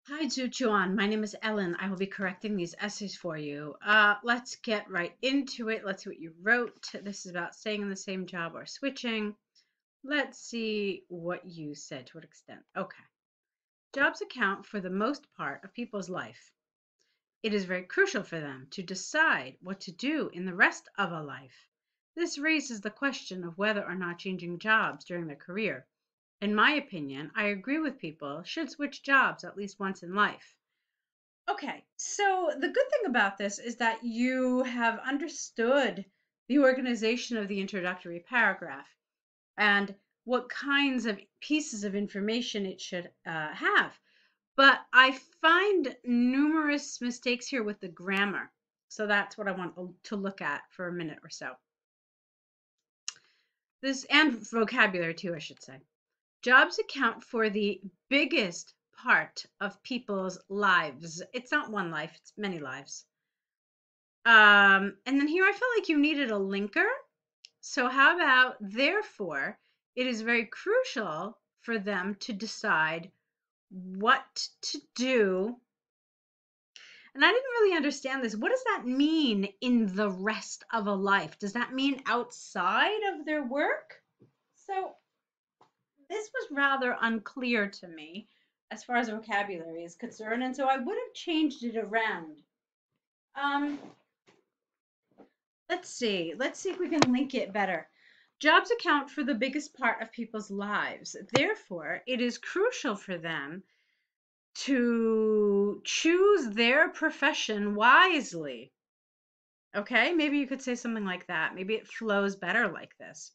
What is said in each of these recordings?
Hi, Tzu-Chuan. My name is Ellen. I will be correcting these essays for you. Let's get right into it. Let's see what you wrote. This is about staying in the same job or switching. Let's see what you said, to what extent. Okay. Jobs account for the most part of people's life. It is very crucial for them to decide what to do in the rest of a life. This raises the question of whether or not changing jobs during their career. In my opinion, I agree with people should switch jobs at least once in life. Okay, so the good thing about this is that you have understood the organization of the introductory paragraph and what kinds of pieces of information it should have. But I find numerous mistakes here with the grammar. So that's what I want to look at for a minute or so. This and vocabulary too, I should say. Jobs account for the biggest part of people's lives. It's not one life, it's many lives. And then here I felt like you needed a linker. So how about, therefore, it is very crucial for them to decide what to do. And I didn't really understand this. What does that mean in the rest of a life? Does that mean outside of their work? So this was rather unclear to me as far as vocabulary is concerned, and so I would have changed it around. Let's see. Let's see if we can link it better. Jobs account for the biggest part of people's lives. Therefore, it is crucial for them to choose their profession wisely. Okay, maybe you could say something like that. Maybe it flows better like this.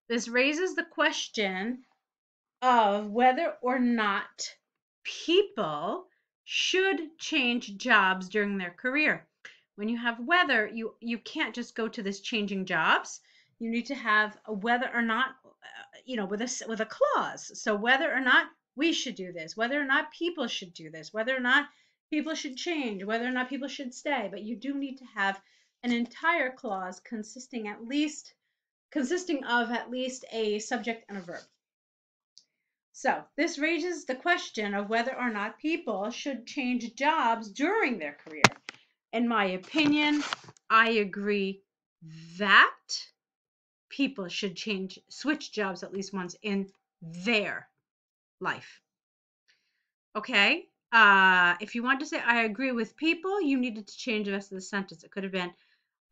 This raises the question of whether or not people should change jobs during their career. When you have whether, you can't just go to this changing jobs. You need to have a whether or not, with a clause. So whether or not we should do this, whether or not people should do this, whether or not people should change, whether or not people should stay. But you do need to have an entire clause consisting of at least a subject and a verb. So this raises the question of whether or not people should change jobs during their career. In my opinion, I agree that people should switch jobs at least once in their life. Okay? If you want to say I agree with people, you needed to change the rest of the sentence. It could have been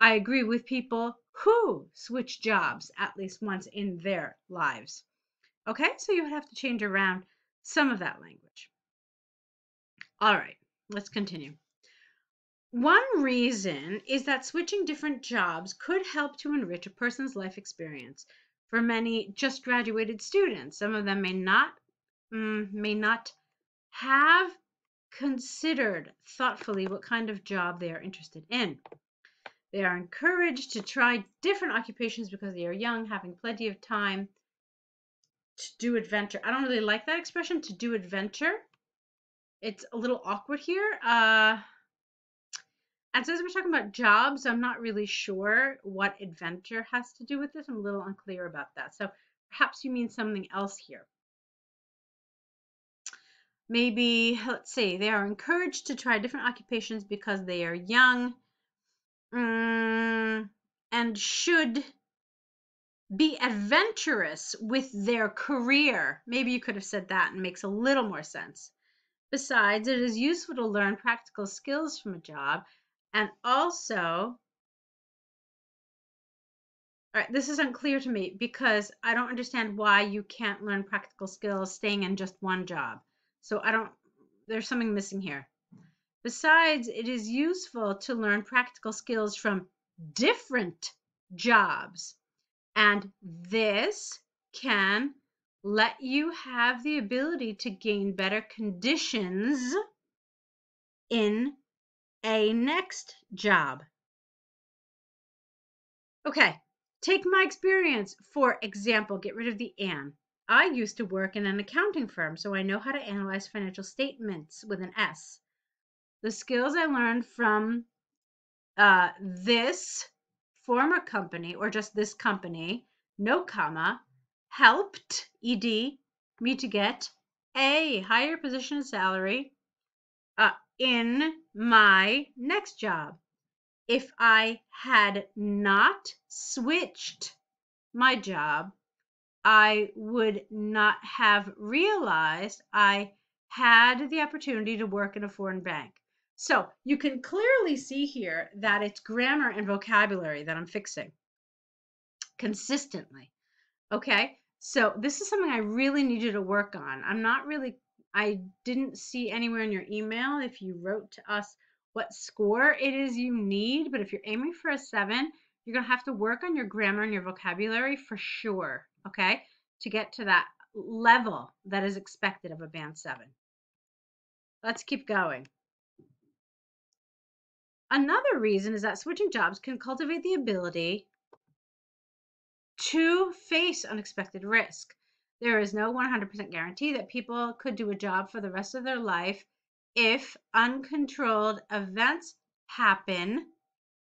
I agree with people who switch jobs at least once in their lives. Okay, so you would have to change around some of that language. All right, let's continue. One reason is that switching different jobs could help to enrich a person's life experience. For many just graduated students, some of them may not have considered thoughtfully what kind of job they are interested in. They are encouraged to try different occupations because they are young, having plenty of time to do adventure. I don't really like that expression, to do adventure. It's a little awkward here. And since we're talking about jobs, I'm not really sure what adventure has to do with this. I'm a little unclear about that. So perhaps you mean something else here. Maybe, let's see, they are encouraged to try different occupations because they are young and should be adventurous with their career. Maybe you could have said that and makes a little more sense. Besides, it is useful to learn practical skills from a job and also, all right, this is unclear to me because I don't understand why you can't learn practical skills staying in just one job. So there's something missing here. Besides, it is useful to learn practical skills from different jobs. And this can let you have the ability to gain better conditions in a next job. Okay, take my experience. For example, get rid of the "and." I used to work in an accounting firm, so I know how to analyze financial statements with an S. The skills I learned from this former company, or just this company, no comma, helped, ed, me to get a higher position and salary in my next job. If I had not switched my job, I would not have realized I had the opportunity to work in a foreign bank. So you can clearly see here that it's grammar and vocabulary that I'm fixing consistently. Okay, so this is something I really need you to work on. I didn't see anywhere in your email if you wrote to us what score it is you need, but if you're aiming for a 7, you're going to have to work on your grammar and your vocabulary for sure, okay, to get to that level that is expected of a band 7. Let's keep going. Another reason is that switching jobs can cultivate the ability to face unexpected risk. There is no 100% guarantee that people could do a job for the rest of their life if uncontrolled events happen,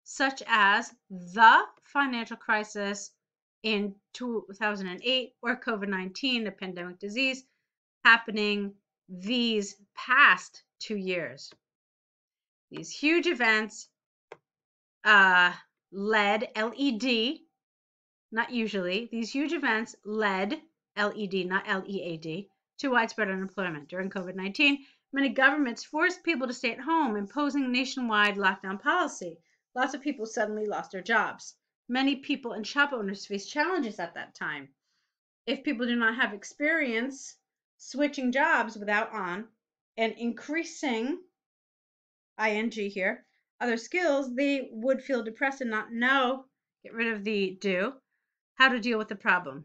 such as the financial crisis in 2008 or COVID-19, the pandemic disease, happening these past 2 years. These huge events led LED. Not usually. These huge events led, LED, not LEAD, to widespread unemployment. During COVID-19, many governments forced people to stay at home, imposing nationwide lockdown policy. Lots of people suddenly lost their jobs. Many people and shop owners faced challenges at that time. If people do not have experience switching jobs without on and increasing, ing here, other skills, they would feel depressed and not know, get rid of the do, how to deal with the problem.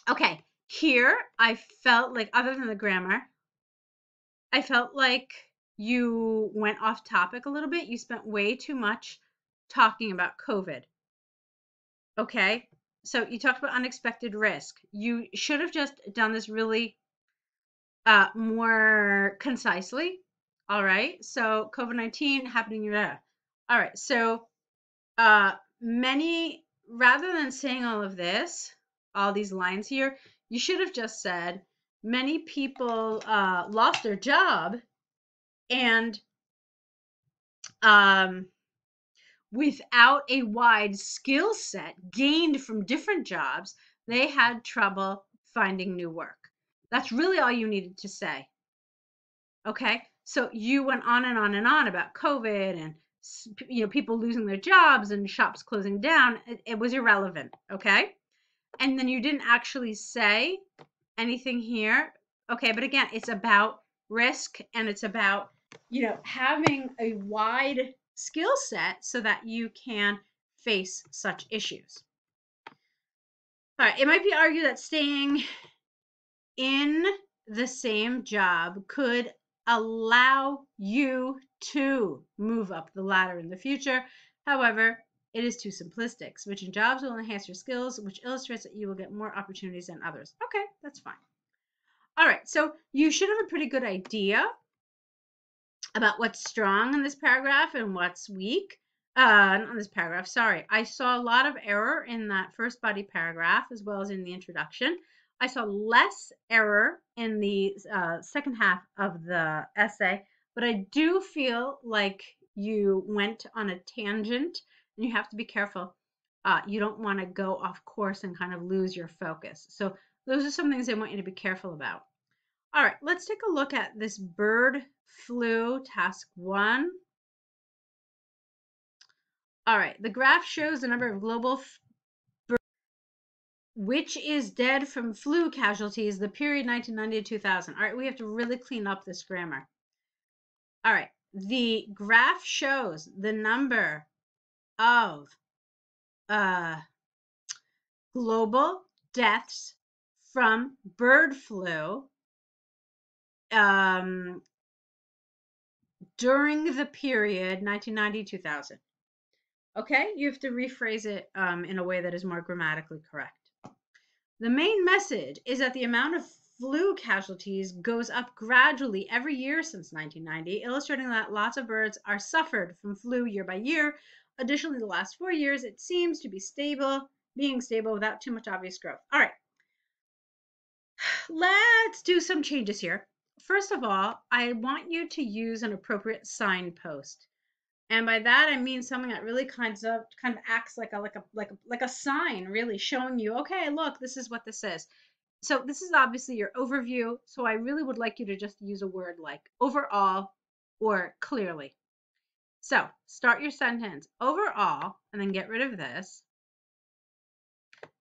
Okay, here I felt like, other than the grammar, I felt like you went off topic a little bit. You spent way too much talking about COVID. Okay, so you talked about unexpected risk. You should have just done this really more concisely. All right, so COVID-19 happening. All right, so many, rather than saying all of this, all these lines here, you should have just said many people lost their job, and without a wide skill set gained from different jobs, they had trouble finding new work. That's really all you needed to say. Okay, so you went on and on and on about COVID and people losing their jobs and shops closing down. It was irrelevant. Okay, and then you didn't actually say anything here. Okay, but again, it's about risk, and it's about having a wide skill set so that you can face such issues. All right, it might be argued that staying in the same job could allow you to move up the ladder in the future. However, it is too simplistic. Switching jobs will enhance your skills, which illustrates that you will get more opportunities than others. Okay, that's fine. All right, so you should have a pretty good idea about what's strong in this paragraph and what's weak. Not in this paragraph, sorry. I saw a lot of error in that first body paragraph as well as in the introduction. I saw less error in the second half of the essay, but I do feel like you went on a tangent, and you have to be careful. You don't want to go off course and kind of lose your focus. So those are some things I want you to be careful about. All right, let's take a look at this bird flu, task 1. All right, the graph shows the number of global birds which is dead from flu casualties, the period 1990 to 2000. All right, we have to really clean up this grammar. All right, the graph shows the number of global deaths from bird flu during the period 1990-2000. Okay, you have to rephrase it in a way that is more grammatically correct. The main message is that the amount of flu casualties goes up gradually every year since 1990, illustrating that lots of birds are suffered from flu year by year. Additionally, the last 4 years, it seems to be being stable without too much obvious growth. All right. let's do some changes here. First of all, I want you to use an appropriate signpost. And by that I mean something that really kind of acts like a sign, really showing you, okay, look, this is what this is. So this is obviously your overview. So I really would like you to just use a word like overall or clearly. So start your sentence overall and then get rid of this.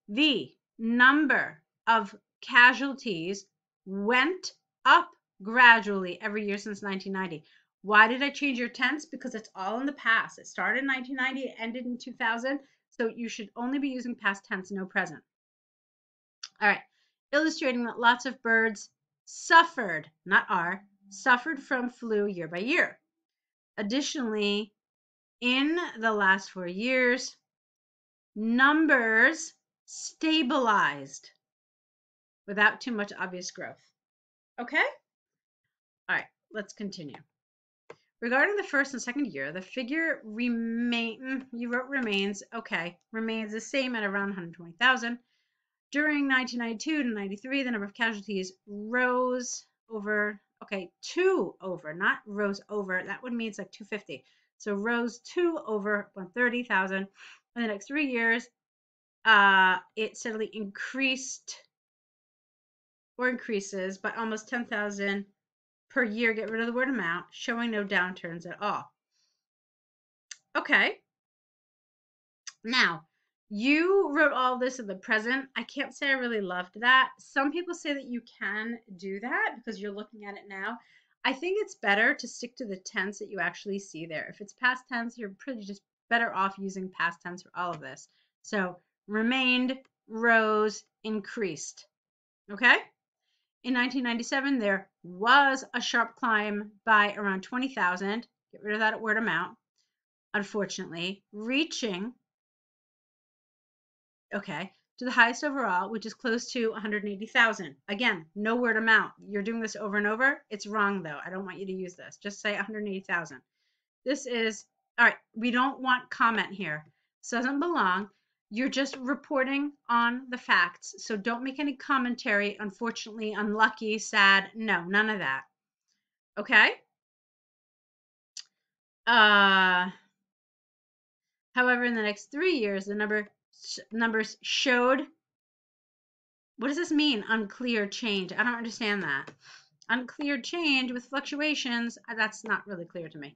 The number of casualties went up gradually every year since 1990. Why did I change your tense? Because it's all in the past. It started in 1990, it ended in 2000. So you should only be using past tense, no present. All right. Illustrating that lots of birds suffered, not are, suffered from flu year by year. Additionally, in the last 4 years, numbers stabilized without too much obvious growth. Okay? All right, let's continue. Regarding the first and second year, the figure you wrote remains, okay, remains the same at around 120,000. During 1992 to 93, the number of casualties rose over, okay, not rose over, that would mean it's like 250. So rose to over 130,000. In the next 3 years, it steadily increased or increases by almost 10,000 per year. Get rid of the word amount, showing no downturns at all. Okay. Now, you wrote all this in the present. I can't say I really loved that. Some people say that you can do that because you're looking at it now. I think it's better to stick to the tense that you actually see there. If it's past tense, you're pretty just better off using past tense for all of this. So remained, rose, increased. Okay? In 1997, there was a sharp climb by around 20,000. Get rid of that word amount, unfortunately, reaching, okay, to the highest overall, which is close to 180,000. Again, no word amount. You're doing this over and over. It's wrong, though. I don't want you to use this. Just say 180,000. This is, all right, we don't want comment here. This doesn't belong. You're just reporting on the facts. So don't make any commentary. Unfortunately, unlucky, sad. No, none of that. Okay? However, in the next 3 years, the numbers showed, what does this mean? Unclear change. I don't understand that. Unclear change with fluctuations. That's not really clear to me.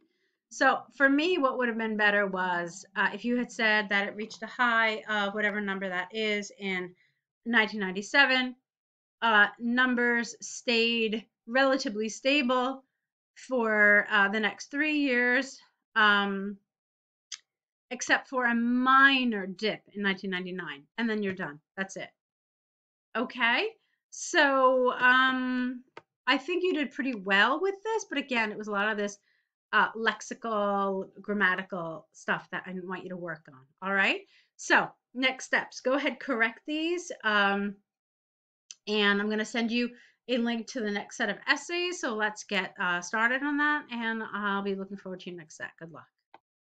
So for me, what would have been better was if you had said that it reached a high of whatever number that is in 1997. Numbers stayed relatively stable for the next 3 years, except for a minor dip in 1999, and then you're done. That's it. Okay, so I think you did pretty well with this, but again, it was a lot of this lexical, grammatical stuff that I want you to work on. All right, so next steps. Go ahead, correct these. And I'm going to send you a link to the next set of essays. So let's get started on that. And I'll be looking forward to your next set. Good luck.